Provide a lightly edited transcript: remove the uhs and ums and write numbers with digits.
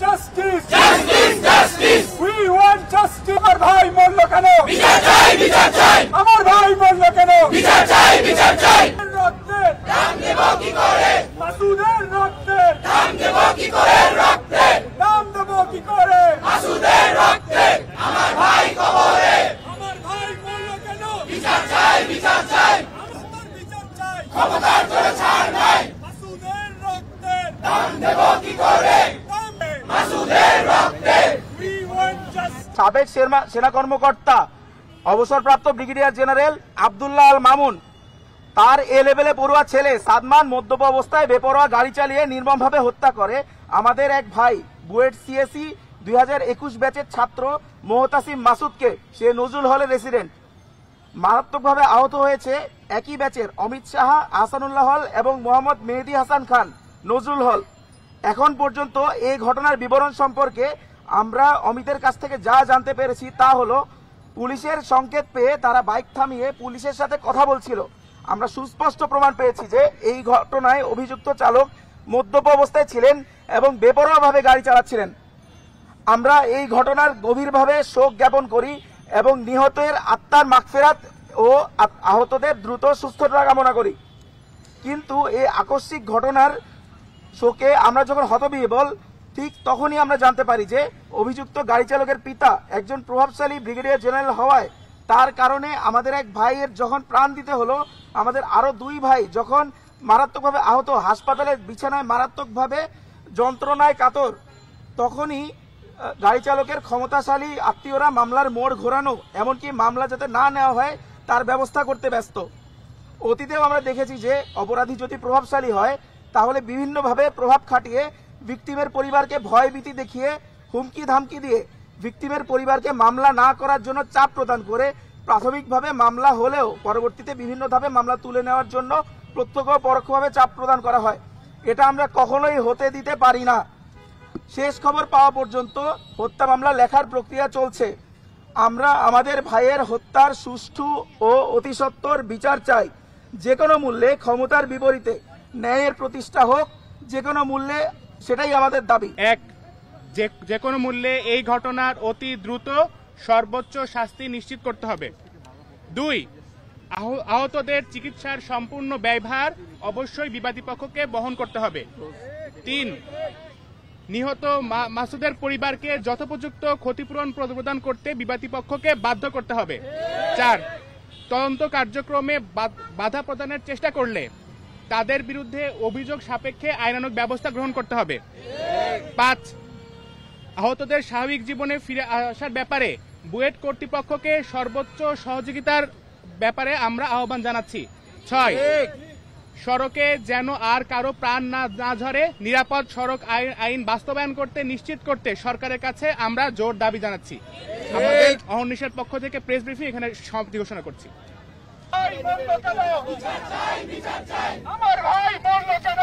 justice, justice, justice. We want justice. আমার ভাই মরল কেন? বিচার চাই, বিচার চাই। আমার ভাই মরল কেন? বিচার চাই, বিচার চাই। রক্তের দাম দেব কি করে? মাসুদের রক্তের দাম দেব কি করে? রক্তের দাম দেব কি করে? মাসুদের রক্তের আমার ভাই কবরে। আমার ভাই মরল কেন? বিচার চাই, বিচার চাই। আমার বিচার চাই। ক্ষমতার জোরে ছাড় নাই। মাসুদের রক্তের দাম দেব কি করে? মাসুদের রক্তের। We want justice. সাবেক সেনা কর্মকর্তা অবসরপ্রাপ্ত ব্রিগেডিয়ার জেনারেল আব্দুল্লাহ আল মামুন তার এ লেভেলে পড়ুয়া ছেলে সাদমান মদ্যপ অবস্থায় বেপরোয়া গাড়ি চালিয়ে নির্মমভাবে হত্যা করে আমাদের এক ভাই বুয়েট সিএসি 2021 ব্যাচের ছাত্র মোহতাসিম মাসুদকে। সে নজরুল হলের রেসিডেন্ট। মারাত্মকভাবে আহত হয়েছে একই ব্যাচের অমিত সাহা, আহসানুল্লাহ হল এবং মোহাম্মদ মেহেদি হাসান খান নজরুল হল। এখন পর্যন্ত এই ঘটনার বিবরণ সম্পর্কে আমরা অমিতের কাছ থেকে যা জানতে পেরেছি তা হলো পুলিশের সংকেত পেয়ে তারা বাইক থামিয়ে পুলিশের সাথে কথা বলছিল। আমরা সুস্পষ্ট প্রমাণ পেয়েছি যে এই ঘটনায় অভিযুক্ত চালক মদ্যপ অবস্থায় ছিলেন এবং বেপরোয়াভাবে গাড়ি চালাচ্ছিলেন। আমরা এই ঘটনার গভীরভাবে শোক জ্ঞাপন করি এবং নিহতের আত্মার মাগফিরাত ও আহতদের দ্রুত সুস্থতা কামনা করি। কিন্তু এই আকস্মিক ঘটনার শোকে আমরা যখন হতবিহ্বল, ঠিক তখনই আমরা জানতে পারি যে অভিযুক্ত গাড়ি চালকের পিতা একজন প্রভাবশালী ব্রিগেডিয়ার জেনারেল হওয়ায় তার কারণে আমাদের এক ভাইয়ের যখন প্রাণ দিতে হলো, আমাদের আরো দুই ভাই যখন মারাত্মকভাবে আহত, হাসপাতালের বিছানায় মারাত্মকভাবে যন্ত্রণায় কাতর, তখনই গাড়ি চালকের ক্ষমতাশালী আত্মীয়রা মামলার মোড় ঘোরানো, এমনকি মামলা যাতে না নেওয়া হয় তার ব্যবস্থা করতে ব্যস্ত। অতীতেও আমরা দেখেছি যে অপরাধী যদি প্রভাবশালী হয় তাহলে বিভিন্নভাবে প্রভাব খাটিয়ে ভিকটিমের পরিবারকে ভয়ভীতি দেখিয়ে হুমকি ধামকি দিয়ে ভিকটিমের পরিবারকে মামলা না করার জন্য চাপ প্রদান করে প্রাথমিকভাবে মামলা হলেও পরবর্তীতে বিভিন্ন ধাপে মামলা তুলে নেওয়ার জন্য প্রত্যক্ষ ও পরোক্ষভাবে চাপ প্রদান করা হয়। এটা আমরা কখনোই হতে দিতে পারি না। শেষ খবর পাওয়া পর্যন্ত হত্যা মামলা লেখার প্রক্রিয়া চলছে। আমরা আমাদের ভাইয়ের হত্যার সুষ্ঠু ও অতিসত্বর বিচার চাই। যে কোনো মূল্যে ক্ষমতার বিপরীতে ন্যায়ের প্রতিষ্ঠা হোক, যে কোনো মূল্যে, সেটাই আমাদের দাবি। যে কোনো মূল্যে এই ঘটনার অতি দ্রুত সর্বোচ্চ শাস্তি নিশ্চিত করতে হবে। 2, আহতদের চিকিৎসার সম্পূর্ণ ব্যয়ভার অবশ্যই বিবাদী পক্ষকে বহন করতে হবে। 3, নিহত মাসুদের পরিবারকে যথোপযুক্ত ক্ষতিপূরণ প্রদান করতে বিবাদী পক্ষকে বাধ্য করতে হবে। 4, তদন্ত কার্যক্রমে বাধা প্রদানের চেষ্টা করলে তাদের বিরুদ্ধে অভিযোগ সাপেক্ষে আইনানুগ ব্যবস্থা গ্রহণ করতে হবে। 5, আহতদের স্বাভাবিক জীবনে ফিরে আসার ব্যাপারে বুয়েট কর্তৃপক্ষকে সর্বোচ্চ সহযোগিতার ব্যাপারে আমরা আহ্বান জানাচ্ছি। 6, সড়কে যেন আর কারো প্রাণ না ঝরে নিরাপদ সড়ক আইন বাস্তবায়ন করতে নিশ্চিত করতে সরকারের কাছে আমরা জোর দাবি জানাচ্ছি। আমাদের অহর্নিশের পক্ষ থেকে প্রেস ব্রিফিং এখানে সমাপ্তি ঘোষণা করছি। আমার ভাই মরল কেন?